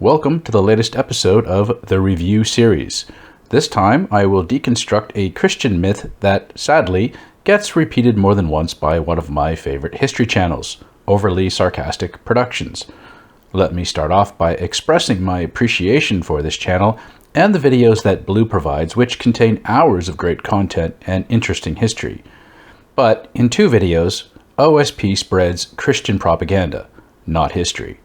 Welcome to the latest episode of the Review Series. This time I will deconstruct a Christian myth that, sadly, gets repeated more than once by one of my favorite history channels, Overly Sarcastic Productions. Let me start off by expressing my appreciation for this channel and the videos that Blue provides, which contain hours of great content and interesting history. But in two videos, OSP spreads Christian propaganda, not history.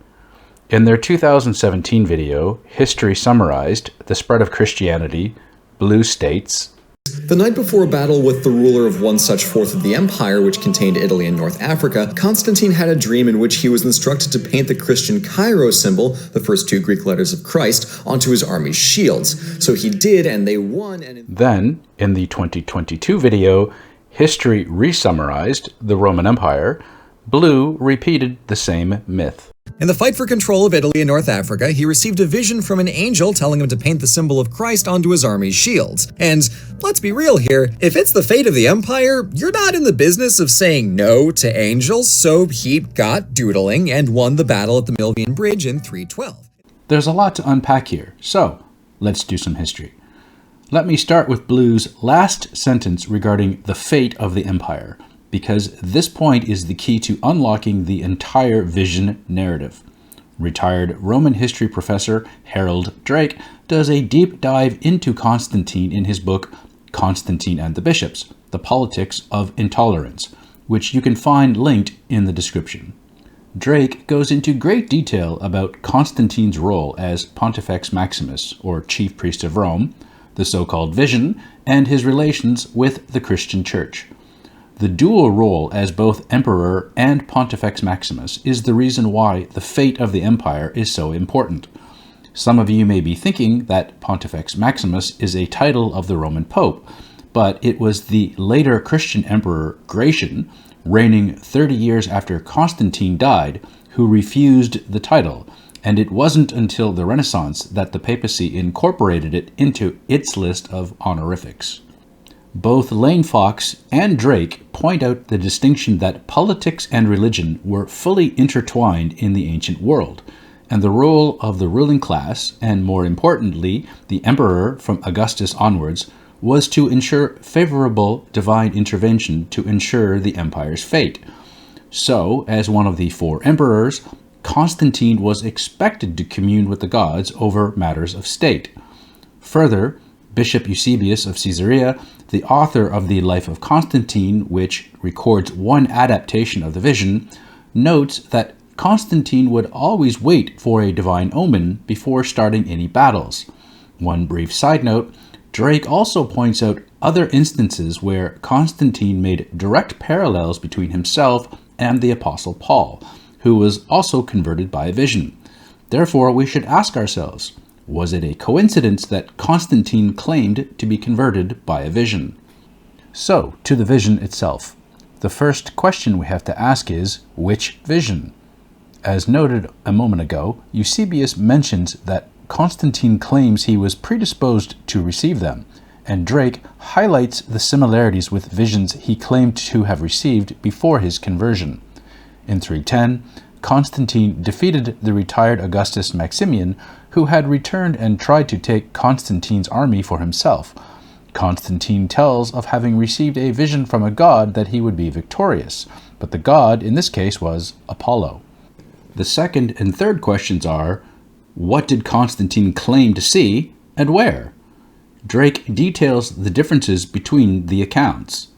In their 2017 video, History Summarized, The Spread of Christianity, Blue states, "The night before a battle with the ruler of one such fourth of the empire, which contained Italy and North Africa, Constantine had a dream in which he was instructed to paint the Christian Chi-Rho symbol, the first two Greek letters of Christ, onto his army's shields. So he did, and they won." Then, in the 2022 video, History Resummarized, The Roman Empire, Blue repeated the same myth. In the fight for control of Italy and North Africa, he received a vision from an angel telling him to paint the symbol of Christ onto his army's shields. And let's be real here, if it's the fate of the empire, you're not in the business of saying no to angels, so he got doodling and won the Battle at the Milvian Bridge in 312. There's a lot to unpack here, so let's do some history. Let me start with Blue's last sentence regarding the fate of the empire, because this point is the key to unlocking the entire vision narrative. Retired Roman history professor Harold Drake does a deep dive into Constantine in his book Constantine and the Bishops, The Politics of Intolerance, which you can find linked in the description. Drake goes into great detail about Constantine's role as Pontifex Maximus, or chief priest of Rome, the so-called vision, and his relations with the Christian Church. The dual role as both emperor and Pontifex Maximus is the reason why the fate of the empire is so important. Some of you may be thinking that Pontifex Maximus is a title of the Roman Pope, but it was the later Christian emperor Gratian, reigning 30 years after Constantine died, who refused the title, and it wasn't until the Renaissance that the papacy incorporated it into its list of honorifics. Both Lane Fox and Drake point out the distinction that politics and religion were fully intertwined in the ancient world, and the role of the ruling class, and more importantly, the emperor from Augustus onwards, was to ensure favorable divine intervention to ensure the empire's fate. So, as one of the four emperors, Constantine was expected to commune with the gods over matters of state. Further, Bishop Eusebius of Caesarea, the author of the Life of Constantine, which records one adaptation of the vision, notes that Constantine would always wait for a divine omen before starting any battles. One brief side note, Drake also points out other instances where Constantine made direct parallels between himself and the Apostle Paul, who was also converted by a vision. Therefore, we should ask ourselves, was it a coincidence that Constantine claimed to be converted by a vision? So, to the vision itself. The first question we have to ask is, which vision? As noted a moment ago, Eusebius mentions that Constantine claims he was predisposed to receive them, and Drake highlights the similarities with visions he claimed to have received before his conversion. In 310, Constantine defeated the retired Augustus Maximian, who had returned and tried to take Constantine's army for himself. Constantine tells of having received a vision from a god that he would be victorious, but the god in this case was Apollo. The second and third questions are, what did Constantine claim to see, and where? Drake details the differences between the accounts.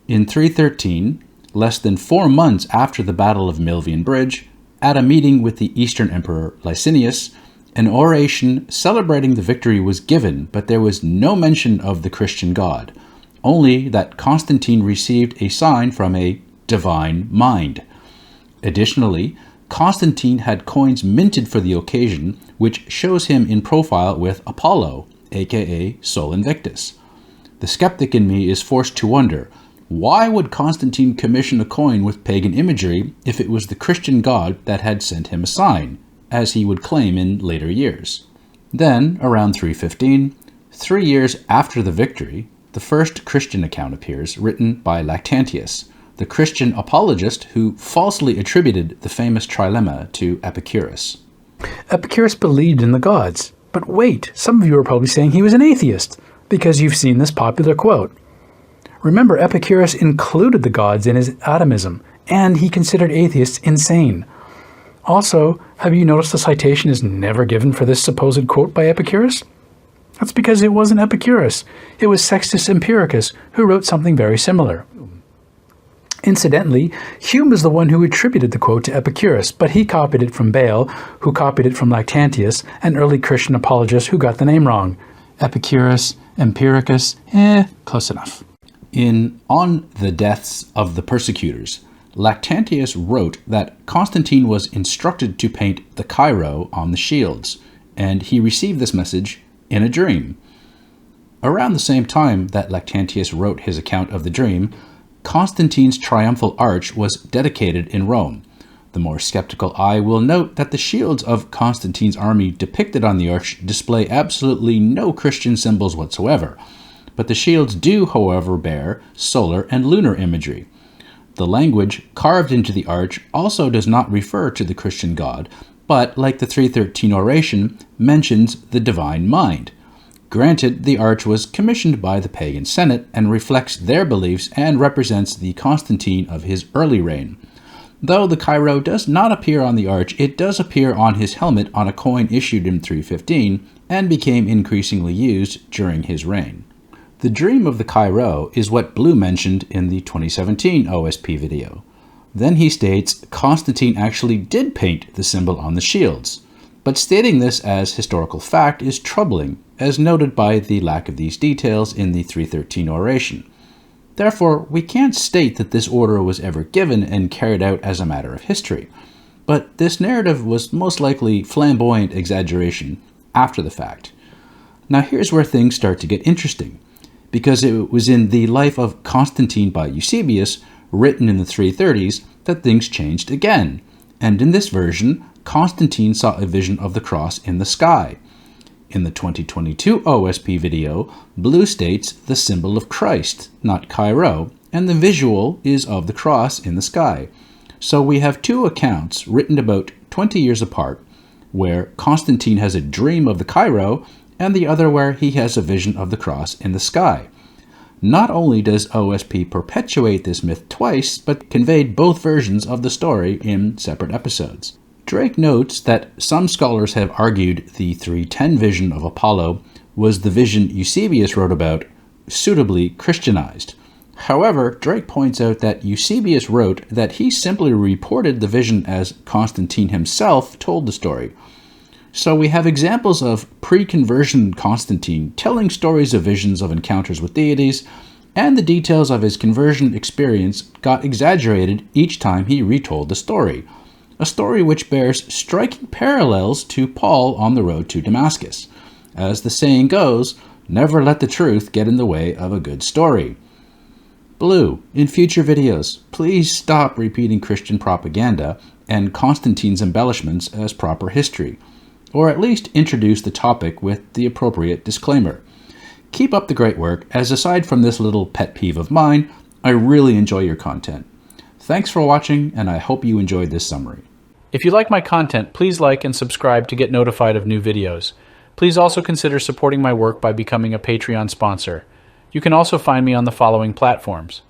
In 313, less than 4 months after the Battle of Milvian Bridge, at a meeting with the Eastern Emperor Licinius, an oration celebrating the victory was given, but there was no mention of the Christian God, only that Constantine received a sign from a divine mind. Additionally, Constantine had coins minted for the occasion, which shows him in profile with Apollo, aka Sol Invictus. The skeptic in me is forced to wonder, why would Constantine commission a coin with pagan imagery if it was the Christian god that had sent him a sign, as he would claim in later years? Then, around 315, 3 years after the victory, the first Christian account appears, written by Lactantius, the Christian apologist who falsely attributed the famous trilemma to Epicurus. Epicurus believed in the gods. But wait, some of you are probably saying he was an atheist, because you've seen this popular quote. Remember, Epicurus included the gods in his atomism, and he considered atheists insane. Also, have you noticed the citation is never given for this supposed quote by Epicurus? That's because it wasn't Epicurus. It was Sextus Empiricus, who wrote something very similar. Incidentally, Hume is the one who attributed the quote to Epicurus, but he copied it from Bayle, who copied it from Lactantius, an early Christian apologist who got the name wrong. Epicurus, Empiricus, close enough. In On the Deaths of the Persecutors, Lactantius wrote that Constantine was instructed to paint the Chi-Rho on the shields, and he received this message in a dream. Around the same time that Lactantius wrote his account of the dream, Constantine's triumphal arch was dedicated in Rome. The more skeptical eye will note that the shields of Constantine's army depicted on the arch display absolutely no Christian symbols whatsoever, but the shields do, however, bear solar and lunar imagery. The language carved into the arch also does not refer to the Christian God, but, like the 313 oration, mentions the divine mind. Granted, the arch was commissioned by the pagan Senate and reflects their beliefs and represents the Constantine of his early reign. Though the Chi-Rho does not appear on the arch, it does appear on his helmet on a coin issued in 315 and became increasingly used during his reign. The dream of the Chi-Rho is what Blue mentioned in the 2017 OSP video. Then he states Constantine actually did paint the symbol on the shields. But stating this as historical fact is troubling, as noted by the lack of these details in the 313 oration. Therefore, we can't state that this order was ever given and carried out as a matter of history. But this narrative was most likely flamboyant exaggeration after the fact. Now here's where things start to get interesting, because it was in the Life of Constantine by Eusebius, written in the 330s, that things changed again. And in this version, Constantine saw a vision of the cross in the sky. In the 2022 OSP video, Blue states the symbol of Christ, not Chi-Rho, and the visual is of the cross in the sky. So we have two accounts written about 20 years apart, where Constantine has a dream of the Chi-Rho, and the other where he has a vision of the cross in the sky. Not only does OSP perpetuate this myth twice, but conveyed both versions of the story in separate episodes. Drake notes that some scholars have argued the 310 vision of Apollo was the vision Eusebius wrote about, suitably Christianized. However, Drake points out that Eusebius wrote that he simply reported the vision as Constantine himself told the story. So we have examples of pre-conversion Constantine telling stories of visions of encounters with deities, and the details of his conversion experience got exaggerated each time he retold the story. A story which bears striking parallels to Paul on the road to Damascus. As the saying goes, never let the truth get in the way of a good story. Blue, in future videos, please stop repeating Christian propaganda and Constantine's embellishments as proper history, or at least introduce the topic with the appropriate disclaimer. Keep up the great work, as aside from this little pet peeve of mine, I really enjoy your content. Thanks for watching, and I hope you enjoyed this summary. If you like my content, please like and subscribe to get notified of new videos. Please also consider supporting my work by becoming a Patreon sponsor. You can also find me on the following platforms: